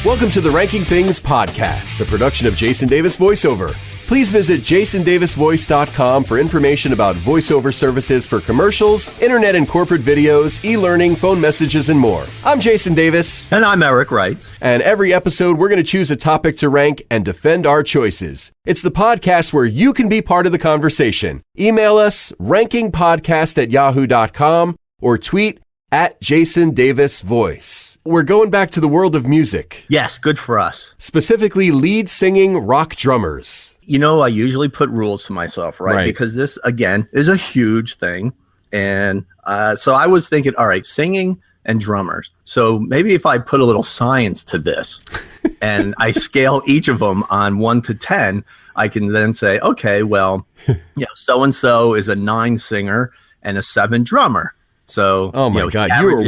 Welcome to the Ranking Things Podcast, a production of Jason Davis VoiceOver. Please visit jasondavisvoice.com for information about voiceover services for commercials, internet and corporate videos, e-learning, phone messages, and more. I'm Jason Davis. And I'm Eric Wright. And every episode, we're going to choose a topic to rank and defend our choices. It's the podcast where you can be part of the conversation. Email us, rankingpodcast@yahoo.com, or tweet @JasonDavisVoice. We're going back to the world of music. Yes, good for us. Specifically, lead singing rock drummers. You know, I usually put rules to myself, right? Because this, again, is a huge thing. And so I was thinking, all right, singing and drummers. So maybe if I put a little science to this and I scale each of them on 1 to 10, I can then say, okay, well, so-and-so is a 9 singer and a 7 drummer. So, oh my God, you were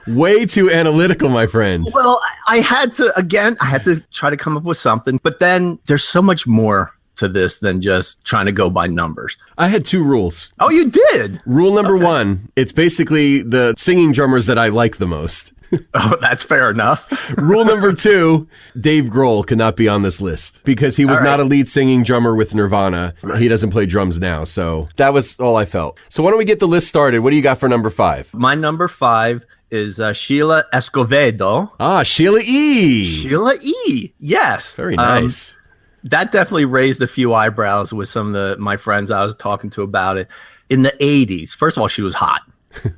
way too analytical, my friend. Well, I had to try to come up with something, but then there's so much more to this than just trying to go by numbers. I had 2 rules. Oh, you did? Rule number 1, it's basically the singing drummers that I like the most. Oh, that's fair enough. Rule number 2, Dave Grohl could not be on this list because he was not a lead singing drummer with Nirvana. Right. He doesn't play drums now, so that was all I felt. So why don't we get the list started? What do you got for number 5? My number 5 is Sheila Escovedo. Ah, Sheila E. Sheila E. Yes. Very nice. That definitely raised a few eyebrows with some of my friends I was talking to about it. In the 80s, first of all, she was hot.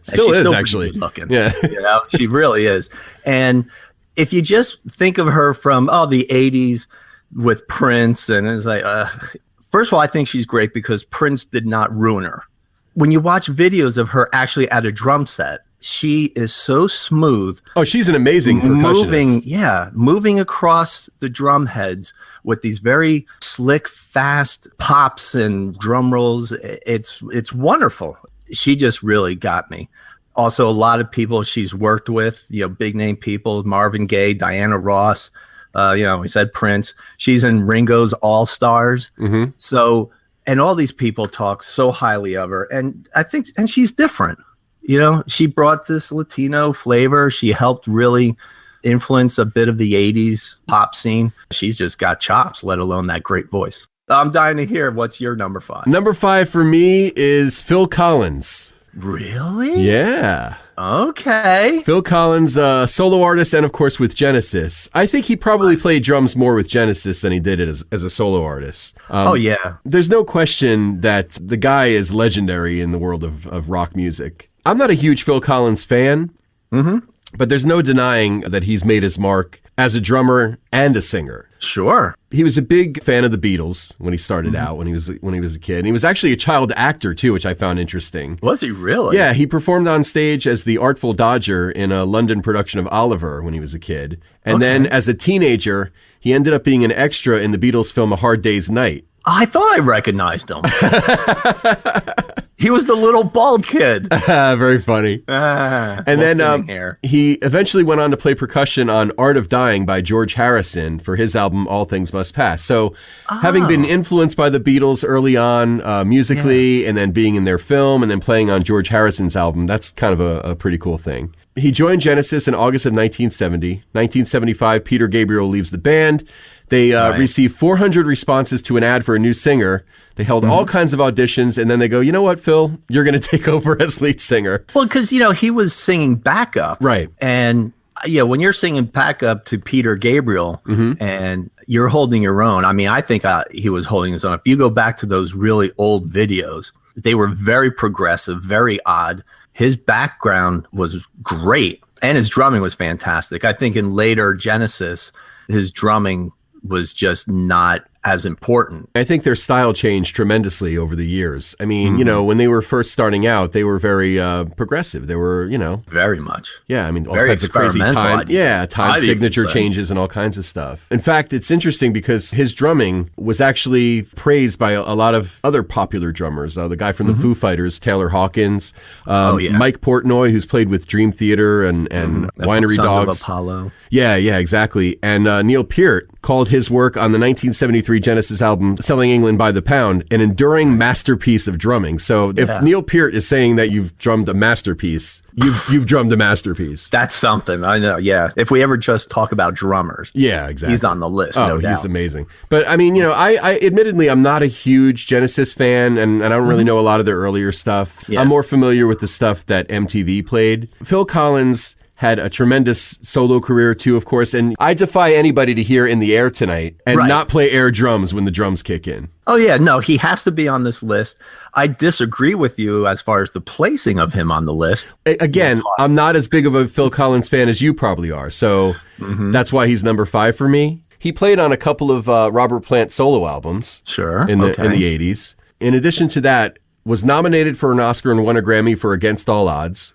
Still is actually looking. Yeah, she really is. And if you just think of her from the 80s with Prince, and it's like, first of all, I think she's great because Prince did not ruin her. When you watch videos of her actually at a drum set, she is so smooth. Oh, she's an amazing percussionist. Moving across the drum heads with these very slick, fast pops and drum rolls. It's wonderful. She just really got me. Also, a lot of people she's worked with, big name people, Marvin Gaye, Diana Ross, we said Prince. She's in Ringo's All Stars. Mm-hmm. So, and all these people talk so highly of her. And I think, and she's different. She brought this Latino flavor. She helped really influence a bit of the 80s pop scene. She's just got chops, let alone that great voice. I'm dying to hear what's your number 5. Number 5 for me is Phil Collins. Really? Yeah. Okay. Phil Collins, solo artist, and of course with Genesis. I think he probably played drums more with Genesis than he did it as a solo artist. There's no question that the guy is legendary in the world of rock music. I'm not a huge Phil Collins fan, but there's no denying that he's made his mark as a drummer and a singer. Sure. He was a big fan of the Beatles when he started out, when he was a kid. And he was actually a child actor, too, which I found interesting. Was he really? Yeah, he performed on stage as the Artful Dodger in a London production of Oliver when he was a kid. And then as a teenager, he ended up being an extra in the Beatles film A Hard Day's Night. I thought I recognized him. He was the little bald kid. Very funny. And then he eventually went on to play percussion on Art of Dying by George Harrison for his album All Things Must Pass. So having been influenced by the Beatles early on musically and then being in their film and then playing on George Harrison's album, that's kind of a pretty cool thing. He joined Genesis in August of 1970. 1975, Peter Gabriel leaves the band. They received 400 responses to an ad for a new singer. They held all kinds of auditions, and then they go, you know what, Phil? You're going to take over as lead singer. Well, because, he was singing backup. Right. And, when you're singing backup to Peter Gabriel and you're holding your own, I mean, I think he was holding his own. If you go back to those really old videos, they were very progressive, very odd. His background was great, and his drumming was fantastic. I think in later Genesis, his drumming was just not as important. I think their style changed tremendously over the years. I mean, when they were first starting out, they were very progressive. They were, very much. Yeah, I mean, all very kinds of crazy time signature say. changes and all kinds of stuff. In fact, it's interesting because his drumming was actually praised by a lot of other popular drummers. The guy from the Foo Fighters, Taylor Hawkins, Mike Portnoy, who's played with Dream Theater and Winery Dogs. Sons of Apollo. Yeah, exactly. And Neil Peart called his work on the 1973 1983 Genesis album, Selling England by the Pound, an enduring masterpiece of drumming. So if Neil Peart is saying that you've drummed a masterpiece, you've drummed a masterpiece. That's something. I know. Yeah. If we ever just talk about drummers. Yeah, exactly. He's on the list. No doubt. He's amazing. But I mean, I admittedly, I'm not a huge Genesis fan, and I don't really know a lot of their earlier stuff. Yeah. I'm more familiar with the stuff that MTV played. Phil Collins had a tremendous solo career too, of course, and I defy anybody to hear In the Air Tonight and not play air drums when the drums kick in. Oh yeah, no, he has to be on this list. I disagree with you as far as the placing of him on the list. Again, I'm not as big of a Phil Collins fan as you probably are, so that's why he's number 5 for me. He played on a couple of Robert Plant solo albums in the 80s. In addition to that, was nominated for an Oscar and won a Grammy for Against All Odds.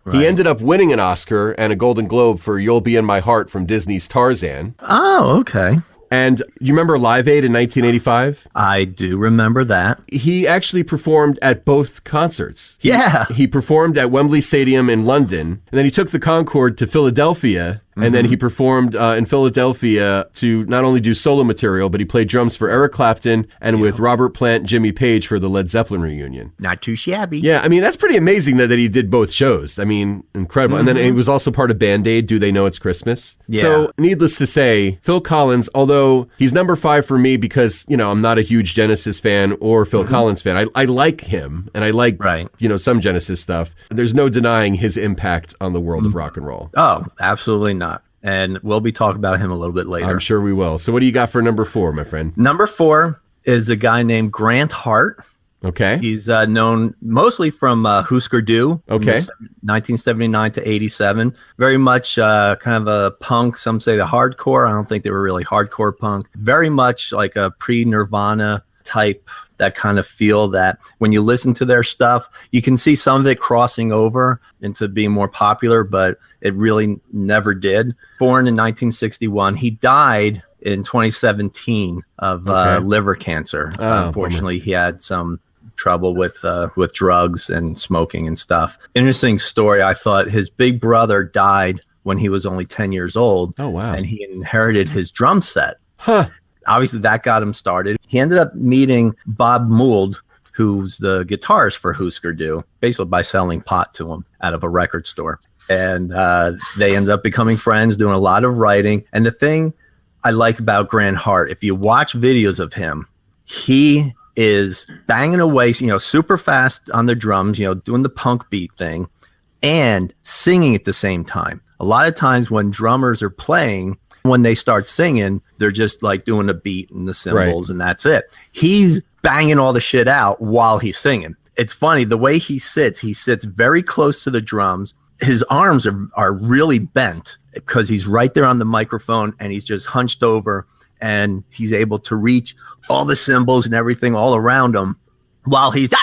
Right. He ended up winning an Oscar and a Golden Globe for You'll Be in My Heart from Disney's Tarzan. Oh, okay. And you remember Live Aid in 1985? I do remember that. He actually performed at both concerts. He performed at Wembley Stadium in London, and then he took the Concorde to Philadelphia, and then he performed in Philadelphia to not only do solo material, but he played drums for Eric Clapton and with Robert Plant, Jimmy Page for the Led Zeppelin reunion. Not too shabby. Yeah, I mean, that's pretty amazing that he did both shows. I mean, incredible. And then he was also part of Band-Aid, Do They Know It's Christmas? Yeah. So, needless to say, Phil Collins, although he's number 5 for me because, I'm not a huge Genesis fan or Phil Collins fan. I like him, and I like, some Genesis stuff. There's no denying his impact on the world of rock and roll. Oh, absolutely not. And we'll be talking about him a little bit later. I'm sure we will. So what do you got for number 4, my friend? Number 4 is a guy named Grant Hart. Okay. He's known mostly from Husker Du. Okay. 1979 to 87. Very much kind of a punk. Some say the hardcore. I don't think they were really hardcore punk. Very much like a pre-Nirvana type, that kind of feel that when you listen to their stuff, you can see some of it crossing over into being more popular, but it really never did. Born in 1961, he died in 2017 of liver cancer. Unfortunately, he had some trouble with drugs and smoking and stuff. Interesting story. I thought his big brother died when he was only 10 years old. Oh, wow. And he inherited his drum set. Huh. Obviously, that got him started. He ended up meeting Bob Mould, who's the guitarist for Husker Du, basically by selling pot to him out of a record store. And they ended up becoming friends, doing a lot of writing. And the thing I like about Grant Hart, if you watch videos of him, he is banging away, super fast on the drums, doing the punk beat thing and singing at the same time. A lot of times when drummers are playing, when they start singing, they're just like doing a beat and the cymbals and that's it. He's banging all the shit out while he's singing. It's funny, the way he sits very close to the drums. His arms are really bent because he's right there on the microphone and he's just hunched over and he's able to reach all the cymbals and everything all around him while he's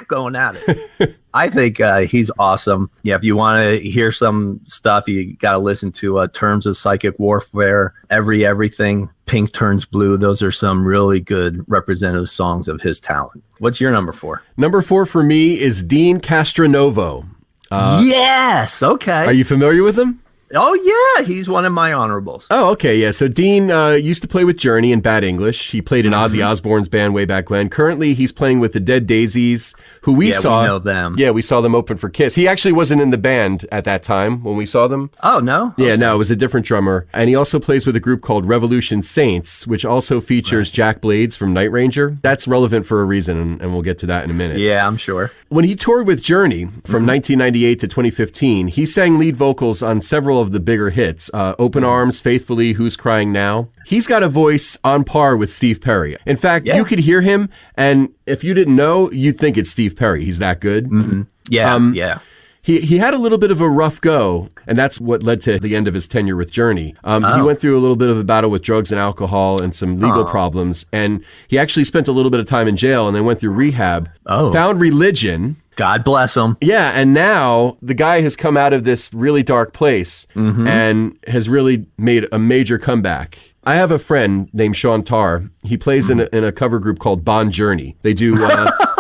going at it. I think he's awesome. Yeah, if you want to hear some stuff, you got to listen to Terms of Psychic Warfare, Everything, Pink Turns Blue. Those are some really good representative songs of his talent. What's your number 4? Number 4 for me is Dean Castronovo. Yes, okay. Are you familiar with him? Oh, yeah, he's one of my honorables. Oh, okay, yeah. So Dean used to play with Journey in Bad English. He played in Ozzy Osbourne's band way back when. Currently, he's playing with the Dead Daisies, who we saw. We know them. Yeah, we saw them open for Kiss. He actually wasn't in the band at that time when we saw them. Oh, no? Yeah, okay. No, it was a different drummer. And he also plays with a group called Revolution Saints, which also features Jack Blades from Night Ranger. That's relevant for a reason, and we'll get to that in a minute. Yeah, I'm sure. When he toured with Journey from 1998 to 2015, he sang lead vocals on several of the bigger hits. Open Arms, Faithfully, Who's Crying Now. He's got a voice on par with Steve Perry. In fact, you could hear him, and if you didn't know, you'd think it's Steve Perry. He's that good. Mm-hmm. Yeah. He had a little bit of a rough go, and that's what led to the end of his tenure with Journey. He went through a little bit of a battle with drugs and alcohol and some legal problems, and he actually spent a little bit of time in jail and then went through rehab, found religion. God bless him. Yeah, and now the guy has come out of this really dark place and has really made a major comeback. I have a friend named Sean Tarr. He plays in a cover group called Bon Journey. They do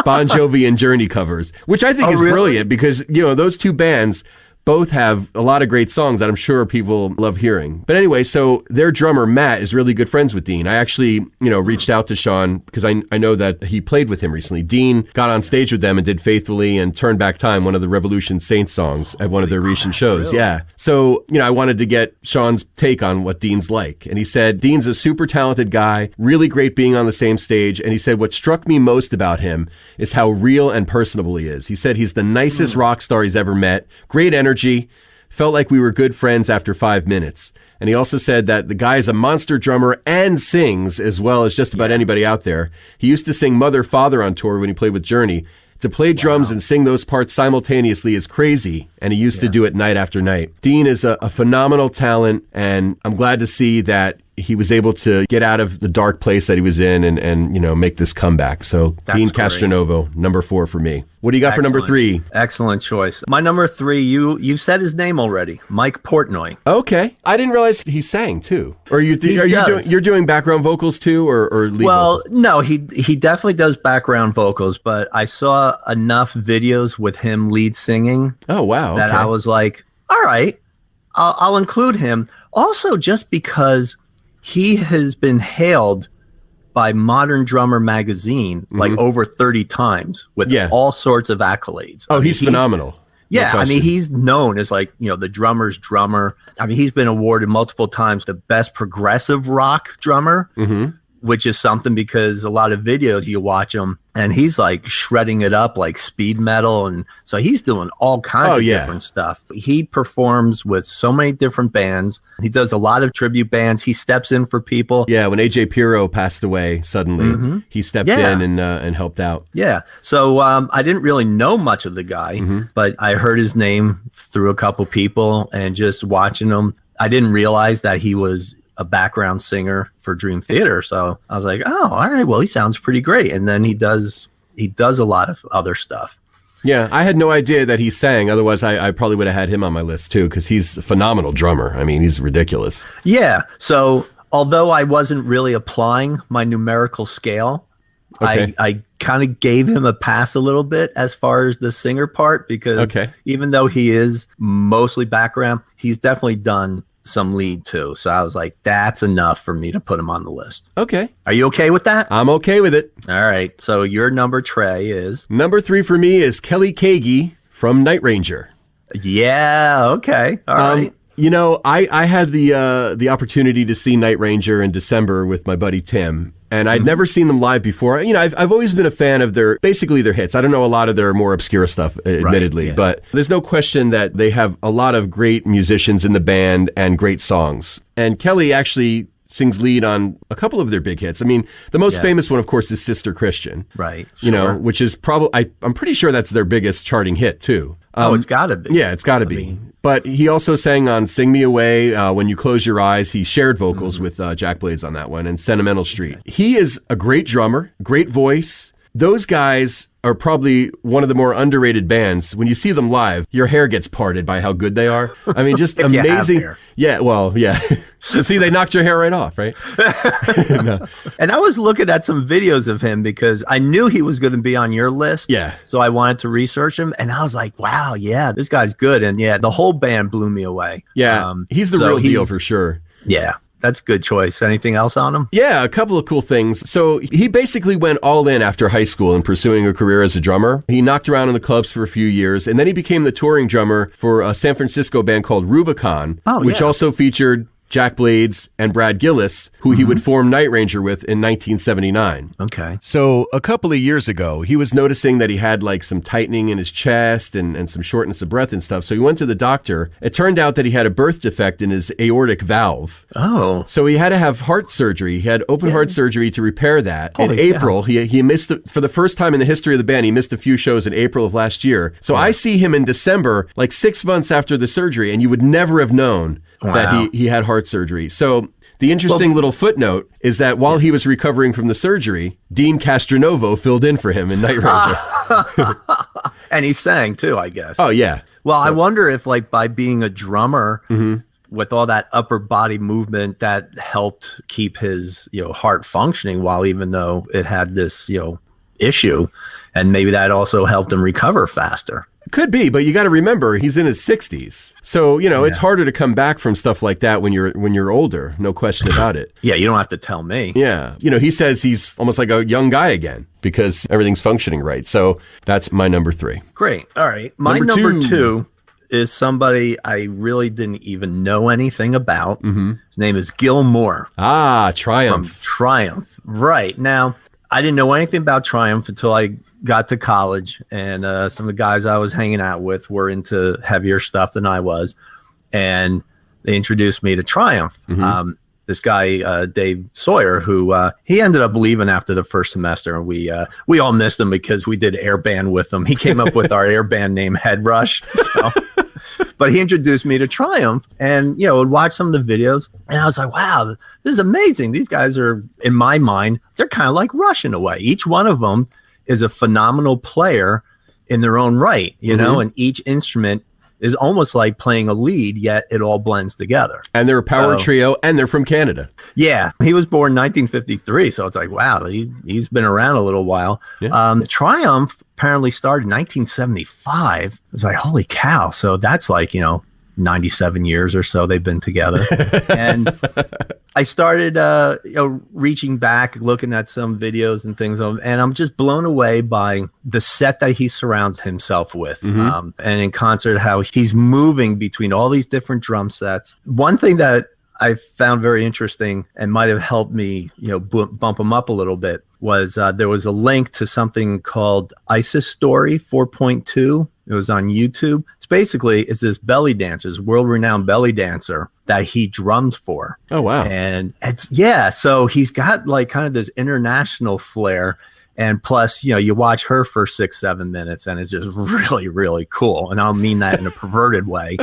Bon Jovi and Journey covers, which I think is brilliant because, those two bands both have a lot of great songs that I'm sure people love hearing. But anyway, so their drummer, Matt, is really good friends with Dean. I actually, reached out to Sean because I know that he played with him recently. Dean got on stage with them and did Faithfully and Turn Back Time, one of the Revolution Saints songs at one of their recent shows. Really? Yeah. So, I wanted to get Sean's take on what Dean's like. And he said, Dean's a super talented guy, really great being on the same stage. And he said, what struck me most about him is how real and personable he is. He said he's the nicest rock star he's ever met, great energy, felt like we were good friends after 5 minutes. And he also said that the guy is a monster drummer and sings as well as just about anybody out there. He used to sing Mother, Father on tour when he played with Journey. To play drums and sing those parts simultaneously is crazy, and he used to do it night after night. Dean is a phenomenal talent, and I'm glad to see that he was able to get out of the dark place that he was in and make this comeback. So that's Dean Castronovo, number 4 for me. What do you got for number 3? Excellent choice. My number 3, you said his name already, Mike Portnoy. Okay, I didn't realize he sang too. Or you're doing background vocals too, or lead vocals? No, he definitely does background vocals, but I saw enough videos with him lead singing. Oh wow! That I was like, all right, I'll include him. Also, just because he has been hailed by Modern Drummer magazine like over 30 times with all sorts of accolades. Oh, he's phenomenal. Yeah, I mean, he's known as like, the drummer's drummer. I mean, he's been awarded multiple times the best progressive rock drummer, which is something because a lot of videos you watch him and he's like shredding it up like speed metal. And so he's doing all kinds of different stuff. He performs with so many different bands. He does a lot of tribute bands. He steps in for people. Yeah, when AJ Pirro passed away suddenly, he stepped in and helped out. Yeah. So I didn't really know much of the guy, but I heard his name through a couple people and just watching him. I didn't realize that he was a background singer for Dream Theater. So I was like, oh, all right, well, he sounds pretty great. And then he does a lot of other stuff. Yeah, I had no idea that he sang. Otherwise, I probably would have had him on my list too, because he's a phenomenal drummer. I mean, he's ridiculous. Yeah. So although I wasn't really applying my numerical scale, I kind of gave him a pass a little bit as far as the singer part, because even though he is mostly background, he's definitely done some lead too. So I was like, that's enough for me to put him on the list. Okay. Are you okay with that? I'm okay with it. All right. So your number, Trey, is? Number 3 for me is Kelly Keagy from Night Ranger. Yeah. Okay. All right. I had the opportunity to see Night Ranger in December with my buddy Tim. And I'd never seen them live before. I've always been a fan of their hits. I don't know a lot of their more obscure stuff, admittedly, but there's no question that they have a lot of great musicians in the band and great songs. And Kelly actually sings lead on a couple of their big hits. I mean, the most famous one, of course, is Sister Christian. Right. Which is probably, I'm pretty sure that's their biggest charting hit, too. It's got to be. Yeah, it's got to be. But he also sang on Sing Me Away, When You Close Your Eyes. He shared vocals with Jack Blades on that one, and Sentimental Street. He is a great drummer, great voice. Those guys are probably one of the more underrated bands. When you see them live, your hair gets parted by how good they are. I mean, just amazing. Yeah, well, yeah. See, they knocked your hair right off, right? No. And I was looking at some videos of him because I knew he was going to be on your list. Yeah. So I wanted to research him, and I was like, wow, yeah, this guy's good. And yeah, the whole band blew me away. Yeah, he's the real deal for sure. Yeah. That's a good choice. Anything else on him? Yeah, a couple of cool things. So he basically went all in after high school in pursuing a career as a drummer. He knocked around in the clubs for a few years, and then he became the touring drummer for a San Francisco band called Rubicon, which also featured Jack Blades and Brad Gillis, who he would form Night Ranger with in 1979. Okay. So a couple of years ago, he was noticing that he had like some tightening in his chest and some shortness of breath and stuff. So he went to the doctor. It turned out that he had a birth defect in his aortic valve. Oh. So he had to have heart surgery. He had open heart surgery to repair that. In April, he missed, for the first time in the history of the band, he missed a few shows in April of last year. So I see him in December, like 6 months after the surgery, and you would never have known that he had heart surgery. So the interesting little footnote is that while he was recovering from the surgery, Dean Castronovo filled in for him in Night Ranger. And he sang too, I guess. Oh, yeah. Well, I wonder if like by being a drummer with all that upper body movement that helped keep his, heart functioning while even though it had this, issue, and maybe that also helped him recover faster. Could be, but you got to remember he's in his 60s. So, it's harder to come back from stuff like that when you're older. No question about it. Yeah, you don't have to tell me. Yeah. He says he's almost like a young guy again because everything's functioning right. So that's my number 3. Great. All right. My number two is somebody I really didn't even know anything about. Mm-hmm. His name is Gil Moore. Ah, Triumph. From Triumph. Right. Now, I didn't know anything about Triumph until I got to college, and some of the guys I was hanging out with were into heavier stuff than I was, and they introduced me to Triumph. Mm-hmm. This guy, Dave Sawyer, who he ended up leaving after the first semester, and we all missed him because we did air band with him. He came up with our air band name Head Rush. So. But he introduced me to Triumph, and would watch some of the videos, and I was like, wow, this is amazing. These guys are, in my mind, they're kind of like Rush in a way. Each one of them is a phenomenal player in their own right, and each instrument is almost like playing a lead, yet it all blends together. And they're a power trio, and they're from Canada. Yeah, he was born in 1953, so it's like, wow, he's been around a little while. Yeah. Triumph apparently started in 1975. It's like, holy cow. So that's like, 97 years or so they've been together. And I started reaching back, looking at some videos and things, and I'm just blown away by the set that he surrounds himself with. Mm-hmm. And in concert, how he's moving between all these different drum sets. One thing that I found very interesting and might have helped me, bump him up a little bit was there was a link to something called Isis Story 4.2. It was on YouTube. It's this belly dancer, this world-renowned belly dancer that he drums for. Oh, wow. And so he's got like kind of this international flair. And plus, you watch her for 6-7 minutes and it's just really, really cool. And I don't mean that in a perverted way.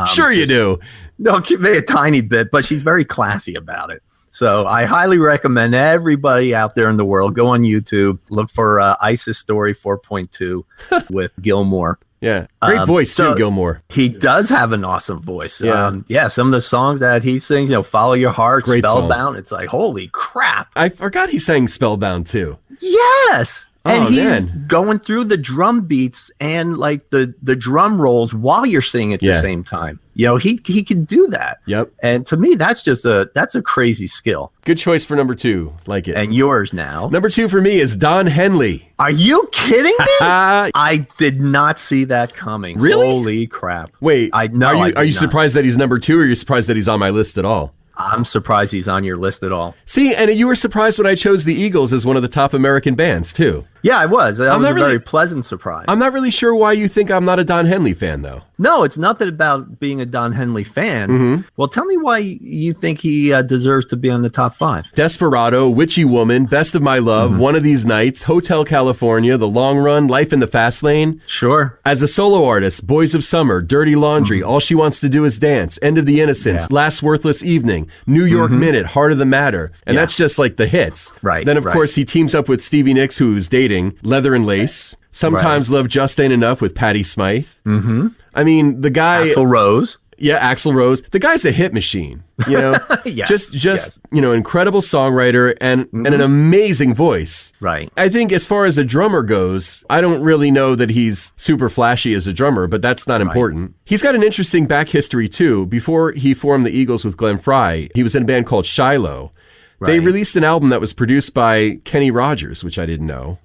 Sure you do. No, maybe a tiny bit, but she's very classy about it. So I highly recommend everybody out there in the world, go on YouTube, look for Isis Story 4.2 with Gil Moore. Yeah, great voice too, Gil Moore. He does have an awesome voice. Yeah, some of the songs that he sings, Follow Your Heart, great Spellbound, song. It's like, holy crap. I forgot he sang Spellbound too. Yes. And he's going through the drum beats and like the drum rolls while you're singing at the same time. He can do that. Yep. And to me, that's a crazy skill. Good choice for number 2. Like it. And yours now. Number 2 for me is Don Henley. Are you kidding me? I did not see that coming. Really? Holy crap. Wait, are you surprised that he's number 2, or are you surprised that he's on my list at all? I'm surprised he's on your list at all. See, and you were surprised when I chose the Eagles as one of the top American bands, too. Yeah, I was. That was a very pleasant surprise. I'm not really sure why you think I'm not a Don Henley fan, though. No, it's nothing about being a Don Henley fan. Mm-hmm. Well, tell me why you think he deserves to be on the top 5. Desperado, Witchy Woman, Best of My Love, One of These Nights, Hotel California, The Long Run, Life in the Fast Lane. Sure. As a solo artist, Boys of Summer, Dirty Laundry, All She Wants to Do Is Dance, End of the Innocents, Last Worthless Evening, New York Minute, Heart of the Matter. And that's just like the hits. Right. Then, of course, he teams up with Stevie Nicks, who's dating, Leather and Lace. Sometimes Love Just Ain't Enough with Patti Smythe. Mm-hmm. I mean, the guy... Axl Rose. Yeah, Axl Rose. The guy's a hit machine, Yes, just incredible songwriter and an amazing voice. Right. I think as far as a drummer goes, I don't really know that he's super flashy as a drummer, but that's not important. He's got an interesting back history, too. Before he formed the Eagles with Glenn Frey, he was in a band called Shiloh. Right. They released an album that was produced by Kenny Rogers, which I didn't know.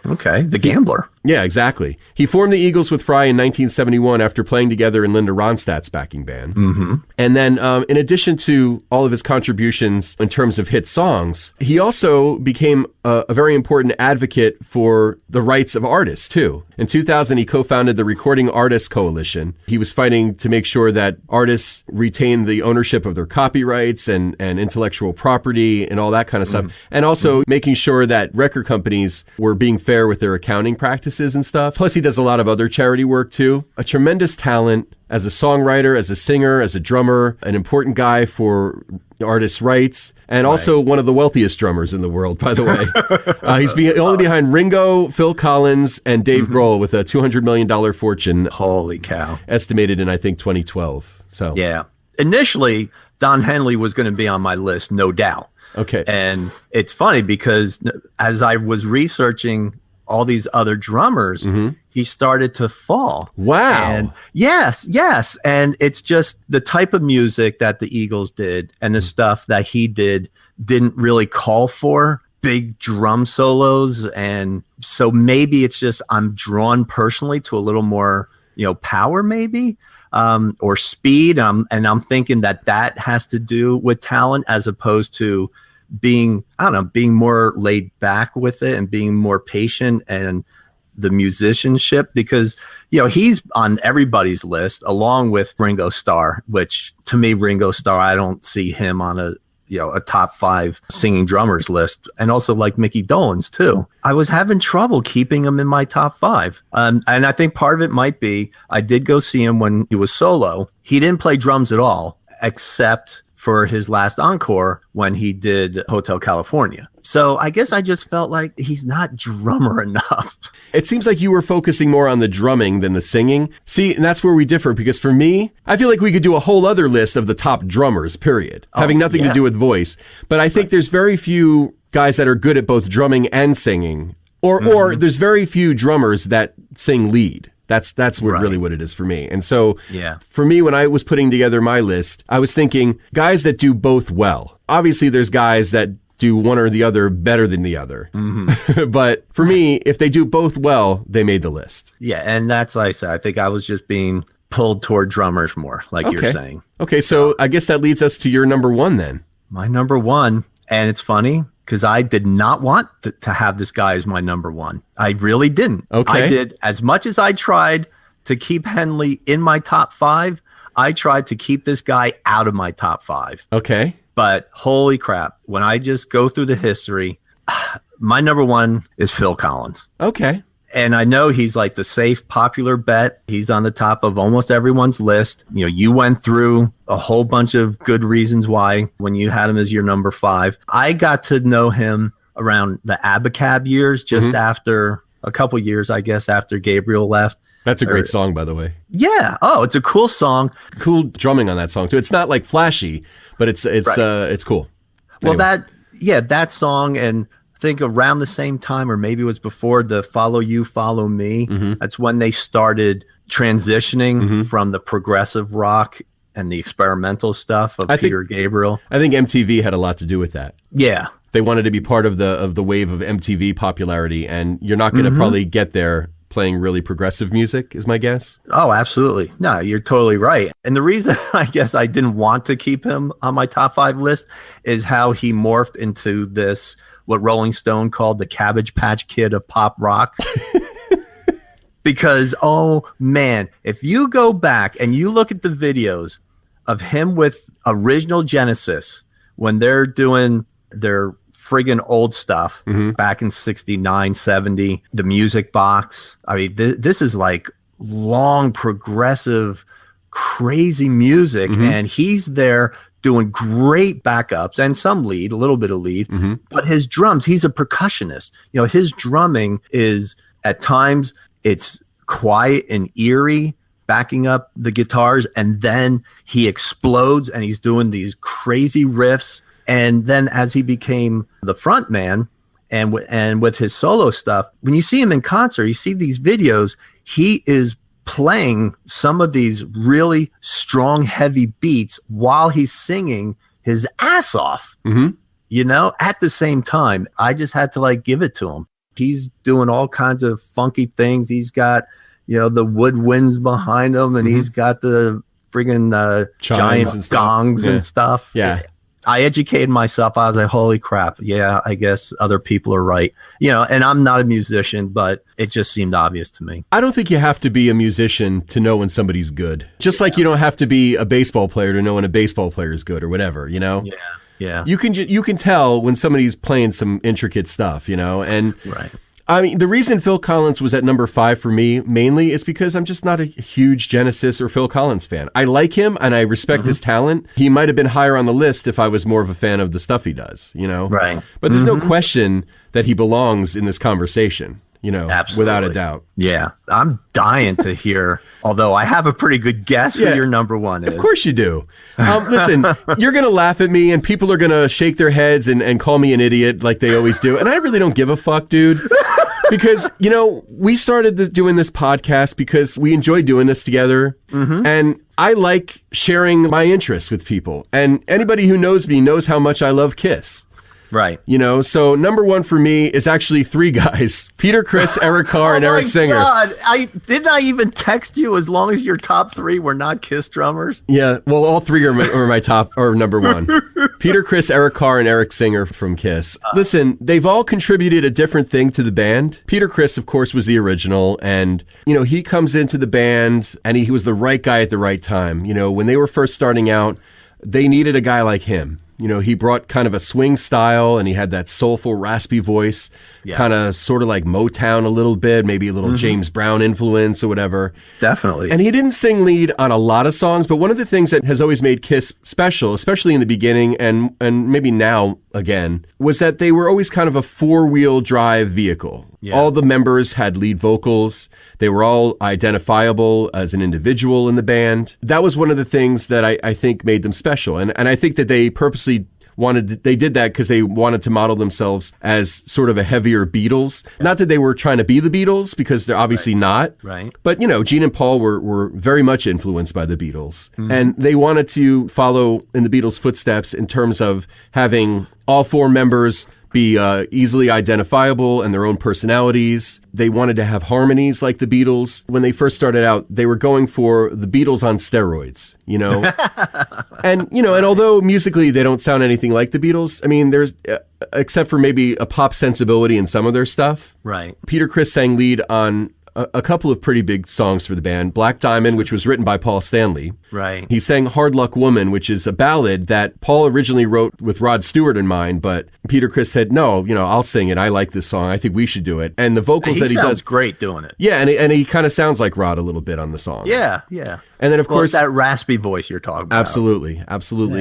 Okay. The Gambler. Yeah, exactly. He formed the Eagles with Frey in 1971 after playing together in Linda Ronstadt's backing band. Mm-hmm. And then in addition to all of his contributions in terms of hit songs, he also became a very important advocate for the rights of artists, too. In 2000, he co-founded the Recording Artists Coalition. He was fighting to make sure that artists retain the ownership of their copyrights and intellectual property and all that kind of stuff. And also making sure that record companies were being fair with their accounting practices and stuff. Plus, he does a lot of other charity work, too. A tremendous talent as a songwriter, as a singer, as a drummer, an important guy for artists' rights, and also one of the wealthiest drummers in the world, by the way. He's only behind Ringo, Phil Collins, and Dave Grohl with a $200 million fortune. Holy cow. Estimated in, I think, 2012. So yeah. Initially, Don Henley was going to be on my list, no doubt. Okay. And it's funny because as I was researching all these other drummers, he started to fall. Wow. And yes. And it's just the type of music that the Eagles did and the stuff that he didn't really call for big drum solos. And so maybe it's just I'm drawn personally to a little more, power maybe. Or speed. And I'm thinking that has to do with talent as opposed to being more laid back with it and being more patient and the musicianship, because, he's on everybody's list along with Ringo Starr, which to me, Ringo Starr, I don't see him on a top 5 singing drummers list, and also like Mickey Dolenz too. I was having trouble keeping him in my top 5. And I think part of it might be, I did go see him when he was solo. He didn't play drums at all, except for his last encore when he did Hotel California. So I guess I just felt like he's not drummer enough. It seems like you were focusing more on the drumming than the singing. See, and that's where we differ, because for me, I feel like we could do a whole other list of the top drummers, period, having nothing to do with voice. But I think there's very few guys that are good at both drumming and singing, or there's very few drummers that sing lead. That's really what it is for me. And so for me, when I was putting together my list, I was thinking guys that do both well. Obviously, there's guys that do one or the other better than the other. But for me, if they do both well, they made the list. Yeah, and that's like I said, I think I was just being pulled toward drummers more, like you're saying. Okay, so I guess that leads us to your number 1 then. My number 1, and it's funny, because I did not want to have this guy as my number 1. I really didn't. Okay. I did. As much as I tried to keep Henley in my top 5, I tried to keep this guy out of my top 5. Okay. But holy crap, when I just go through the history, my number 1 is Phil Collins. Okay. And I know he's like the safe, popular bet. He's on the top of almost everyone's list. You went through a whole bunch of good reasons why when you had him as your number 5. I got to know him around the Abacab years, just after a couple years, I guess, after Gabriel left. That's a great song, by the way. Yeah. Oh, it's a cool song. Cool drumming on that song too. It's not like flashy, but it's cool. Well, that song, and I think around the same time, or maybe it was before the Follow You, Follow Me. That's when they started transitioning from the progressive rock and the experimental stuff of Peter Gabriel. I think MTV had a lot to do with that. Yeah. They wanted to be part of the wave of MTV popularity, and you're not going to probably get there playing really progressive music, is my guess. Oh, absolutely. No, you're totally right. And the reason I guess I didn't want to keep him on my top 5 list is how he morphed into this, what Rolling Stone called the Cabbage Patch Kid of pop rock. Because, oh man, if you go back and you look at the videos of him with original Genesis, when they're doing their friggin' old stuff back in 69, 70, the Music Box. I mean, this is like long, progressive, crazy music. And he's there doing great backups and some lead, a little bit of lead. But his drums, he's a percussionist. His drumming is, at times, it's quiet and eerie, backing up the guitars. And then he explodes and he's doing these crazy riffs. And then as he became the front man and with his solo stuff, when you see him in concert, you see these videos, he is playing some of these really strong, heavy beats while he's singing his ass off, at the same time. I just had to give it to him. He's doing all kinds of funky things. He's got, the woodwinds behind him, and he's got the friggin' giant gongs and stuff. Yeah. I educated myself. I was like, holy crap. Yeah, I guess other people are right. And I'm not a musician, but it just seemed obvious to me. I don't think you have to be a musician to know when somebody's good. Just like you don't have to be a baseball player to know when a baseball player is good or whatever, Yeah. You can tell when somebody's playing some intricate stuff, and right. I mean, the reason Phil Collins was at number 5 for me mainly is because I'm just not a huge Genesis or Phil Collins fan. I like him and I respect his talent. He might have been higher on the list if I was more of a fan of the stuff he does, Right. But there's no question that he belongs in this conversation. Absolutely. without a doubt. Yeah, I'm dying to hear, although I have a pretty good guess who your number one is. Of course you do. Listen, you're going to laugh at me and people are going to shake their heads and call me an idiot like they always do. And I really don't give a fuck, dude. Because, we started doing this podcast because we enjoy doing this together. Mm-hmm. And I like sharing my interests with people. And anybody who knows me knows how much I love Kiss. Right. So number one for me is actually three guys: Peter Criss, Eric Carr, and Eric Singer. God. Didn't I even text you as long as your top three were not Kiss drummers? Yeah, well, all three are my top, or number one. Peter Criss, Eric Carr, and Eric Singer from Kiss. Listen, they've all contributed a different thing to the band. Peter Criss, of course, was the original, and, he comes into the band, and he was the right guy at the right time. When they were first starting out, they needed a guy like him. He brought kind of a swing style, and he had that soulful, raspy voice, kind of sort of like Motown a little bit, maybe a little James Brown influence or whatever. Definitely. And he didn't sing lead on a lot of songs, but one of the things that has always made Kiss special, especially in the beginning and maybe now again, was that they were always kind of a four-wheel drive vehicle. Yeah. All the members had lead vocals. They were all identifiable as an individual in the band. That was one of the things that I think made them special. And I think that they purposely they did that because they wanted to model themselves as sort of a heavier Beatles. Yeah. Not that they were trying to be the Beatles, because they're obviously not. Right. But, Gene and Paul were very much influenced by the Beatles. Mm-hmm. And they wanted to follow in the Beatles' footsteps in terms of having all four members be easily identifiable and their own personalities. They wanted to have harmonies like the Beatles. When they first started out, they were going for the Beatles on steroids, and although musically they don't sound anything like the Beatles, I mean, there's except for maybe a pop sensibility in some of their stuff. Right. Peter Criss sang lead on a couple of pretty big songs for the band. Black Diamond, which was written by Paul Stanley. Right. He sang Hard Luck Woman, which is a ballad that Paul originally wrote with Rod Stewart in mind, but Peter Criss said, no, I'll sing it. I like this song. I think we should do it. And the vocals that he does... He sounds great doing it. Yeah, and he kind of sounds like Rod a little bit on the song. Yeah. And then, of course... It's that raspy voice you're talking about. Absolutely.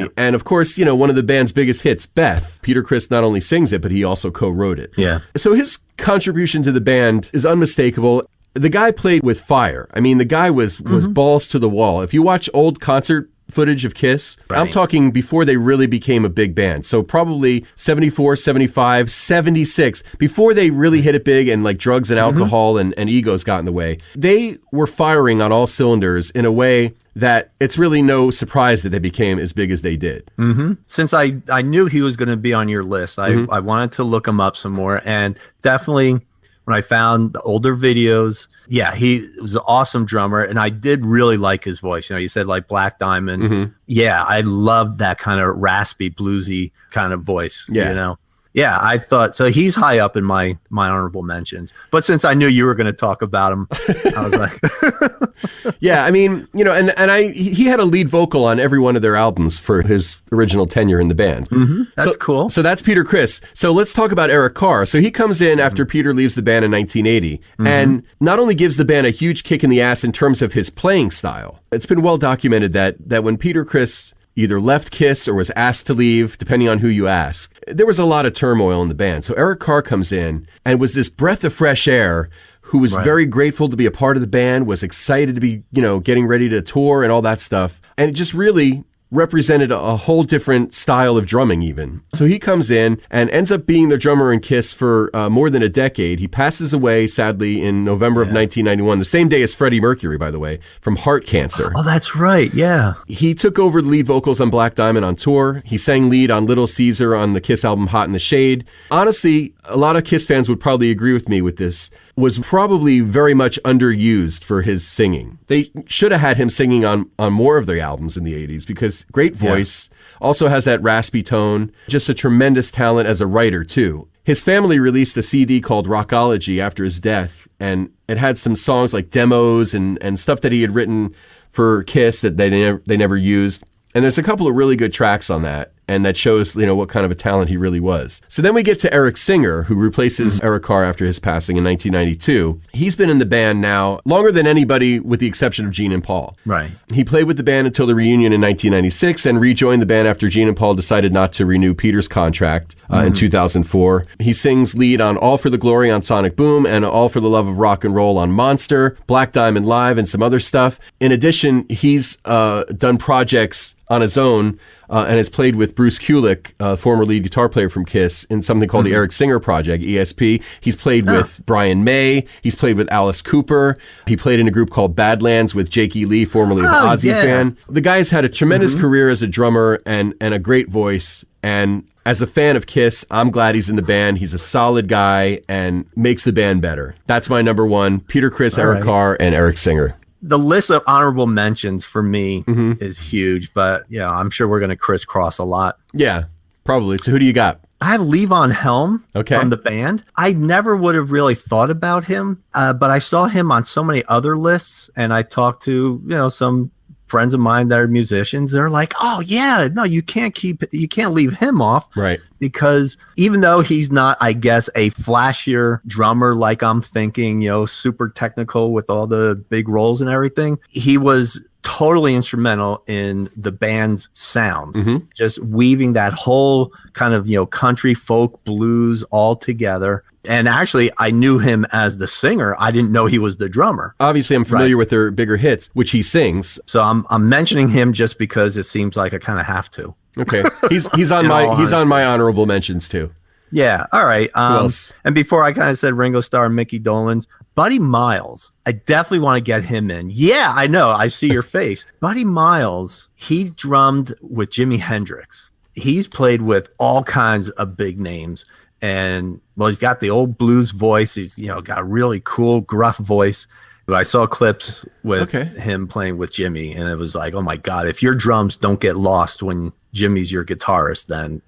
Yeah. And, of course, one of the band's biggest hits, Beth, Peter Criss not only sings it, but he also co-wrote it. Yeah. So his contribution to the band is unmistakable. The guy played with fire. I mean, the guy was balls to the wall. If you watch old concert footage of Kiss, right. I'm talking before they really became a big band. So probably 74, 75, 76, before they really hit it big and like drugs and alcohol and egos got in the way. They were firing on all cylinders in a way that it's really no surprise that they became as big as they did. Mm-hmm. Since I knew he was going to be on your list, I wanted to look him up some more, and definitely... When I found the older videos, he was an awesome drummer, and I did really like his voice. You said like Black Diamond. Mm-hmm. Yeah, I loved that kind of raspy, bluesy kind of voice. Yeah. Yeah, I thought so. He's high up in my honorable mentions. But since I knew you were going to talk about him, I was like, yeah, I mean, he had a lead vocal on every one of their albums for his original tenure in the band. Mm-hmm. That's cool. So that's Peter Criss. So let's talk about Eric Carr. So he comes in after Peter leaves the band in 1980 and not only gives the band a huge kick in the ass in terms of his playing style. It's been well documented that when Peter Criss either left Kiss or was asked to leave, depending on who you ask, there was a lot of turmoil in the band. So Eric Carr comes in and was this breath of fresh air who was very grateful to be a part of the band, was excited to be, getting ready to tour and all that stuff. And it just really represented a whole different style of drumming even. So he comes in and ends up being the drummer in Kiss for more than a decade. He passes away, sadly, in November of 1991, the same day as Freddie Mercury, by the way, from heart cancer. Oh, that's right, yeah. He took over the lead vocals on Black Diamond on tour. He sang lead on Little Caesar on the Kiss album Hot in the Shade. Honestly, a lot of Kiss fans would probably agree with me with this. Was probably very much underused for his singing. They should have had him singing on more of their albums in the 80s because great voice, also has that raspy tone, just a tremendous talent as a writer too. His family released a CD called Rockology after his death, and it had some songs like demos and stuff that he had written for Kiss that they never used. And there's a couple of really good tracks on that. and that shows, what kind of a talent he really was. So then we get to Eric Singer, who replaces Eric Carr after his passing in 1992. He's been in the band now longer than anybody with the exception of Gene and Paul. Right. He played with the band until the reunion in 1996 and rejoined the band after Gene and Paul decided not to renew Peter's contract in 2004. He sings lead on All for the Glory on Sonic Boom and All for the Love of Rock and Roll on Monster, Black Diamond Live, and some other stuff. In addition, he's done projects on his own and has played with Bruce Kulick, former lead guitar player from Kiss, in something called the Eric Singer Project, ESP. He's played with Brian May. He's played with Alice Cooper. He played in a group called Badlands with Jake E. Lee, formerly of Ozzy's band. The guy's had a tremendous career as a drummer and a great voice. And as a fan of Kiss, I'm glad he's in the band. He's a solid guy and makes the band better. That's my number one. Peter Criss, Eric Carr, and Eric Singer. The list of honorable mentions for me is huge, but I'm sure we're going to crisscross a lot. Yeah, probably. So who do you got? I have Levon Helm from the band. I never would have really thought about him, but I saw him on so many other lists, and I talked to some friends of mine that are musicians. They're like, oh yeah, no, you can't leave him off. Right. Because even though he's not, I guess, a flashier drummer, like I'm thinking, super technical with all the big rolls and everything, he was totally instrumental in the band's sound, just weaving that whole kind of, country, folk, blues all together. And actually, I knew him as the singer. I didn't know he was the drummer. Obviously, I'm familiar with their bigger hits, which he sings. So I'm mentioning him just because it seems like I kind of have to. Okay, he's on my honorable mentions too. Yeah. All right. Who else? And before I kind of said Ringo Starr and Mickey Dolenz, Buddy Miles. I definitely want to get him in. Yeah, I know. I see your face. Buddy Miles. He drummed with Jimi Hendrix. He's played with all kinds of big names. And he's got the old blues voice. He's, got a really cool, gruff voice. But I saw clips with him playing with Jimmy, and it was like, oh my God, if your drums don't get lost when Jimmy's your guitarist, then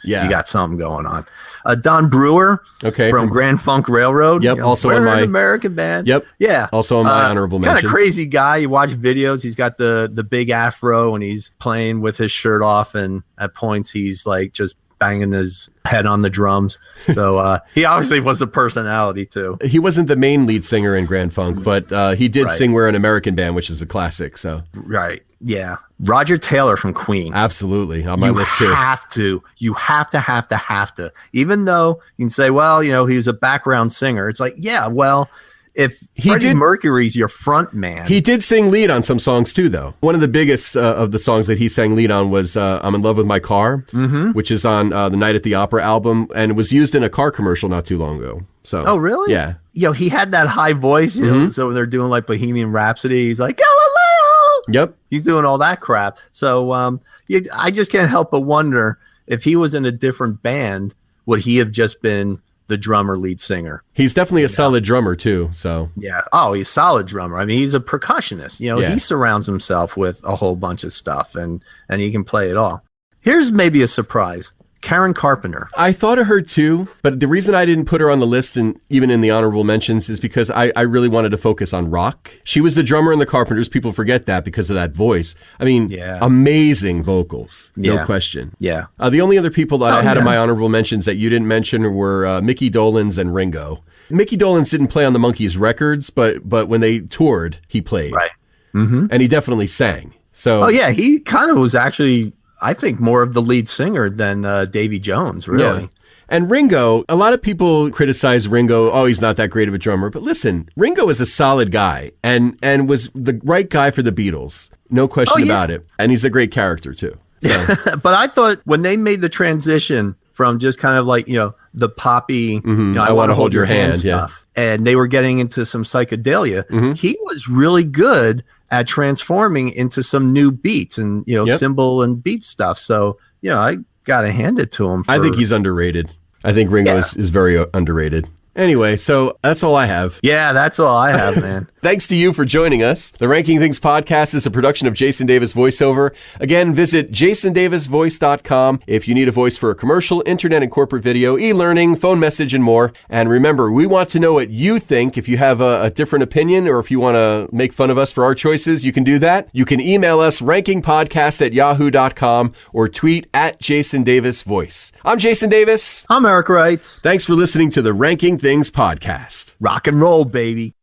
you got something going on. Don Brewer from Grand Funk Railroad. Yep, also in my American band. Yep. Yeah. Also in my honorable mentions. Kind of crazy guy. You watch videos, he's got the big afro and he's playing with his shirt off, and at points he's like just banging his head on the drums. So he obviously was a personality too. He wasn't the main lead singer in Grand Funk, but he did sing We're an American Band, which is a classic. So yeah. Roger Taylor from Queen. Absolutely. On my list too. You have to. Even though you can say, well, he was a background singer. It's like, yeah, well, if Freddie Mercury's your front man. He did sing lead on some songs too, though. One of the biggest of the songs that he sang lead on was I'm in Love with My Car, which is on the Night at the Opera album, and it was used in a car commercial not too long ago. So, oh, really? Yeah. He had that high voice. So they're doing like Bohemian Rhapsody. He's like, Galileo! Yep. He's doing all that crap. So I just can't help but wonder if he was in a different band, would he have just been the drummer lead singer? He's definitely a solid drummer too. So yeah. Oh, he's a solid drummer. I mean, he's a percussionist. He surrounds himself with a whole bunch of stuff and he can play it all. Here's maybe a surprise. Karen Carpenter. I thought of her too, but the reason I didn't put her on the list and even in the honorable mentions is because I really wanted to focus on rock. She was the drummer in the Carpenters. People forget that because of that voice. I mean, amazing vocals, no question. Yeah. The only other people that I had in my honorable mentions that you didn't mention were Mickey Dolenz and Ringo. Mickey Dolenz didn't play on the Monkees records, but when they toured, he played. Right. And he definitely sang. So. Oh yeah, he kind of was actually, I think, more of the lead singer than Davy Jones, really. Yeah. And Ringo, a lot of people criticize Ringo. Oh, he's not that great of a drummer. But listen, Ringo is a solid guy and was the right guy for the Beatles. No question about it. And he's a great character, too. So. But I thought when they made the transition from just kind of like, the poppy, I want to hold your hand stuff, and they were getting into some psychedelia, he was really good at transforming into some new beats and, cymbal and beat stuff. So, I got to hand it to him. I think he's underrated. I think Ringo is very underrated. Anyway, so that's all I have. Yeah, that's all I have, man. Thanks to you for joining us. The Ranking Things podcast is a production of Jason Davis VoiceOver. Again, visit jasondavisvoice.com if you need a voice for a commercial, internet and corporate video, e-learning, phone message, and more. And remember, we want to know what you think. If you have a different opinion or if you want to make fun of us for our choices, you can do that. You can email us rankingpodcast@yahoo.com or tweet @JasonDavisVoice. I'm Jason Davis. I'm Eric Wright. Thanks for listening to the Ranking Things podcast. Rock and roll, baby.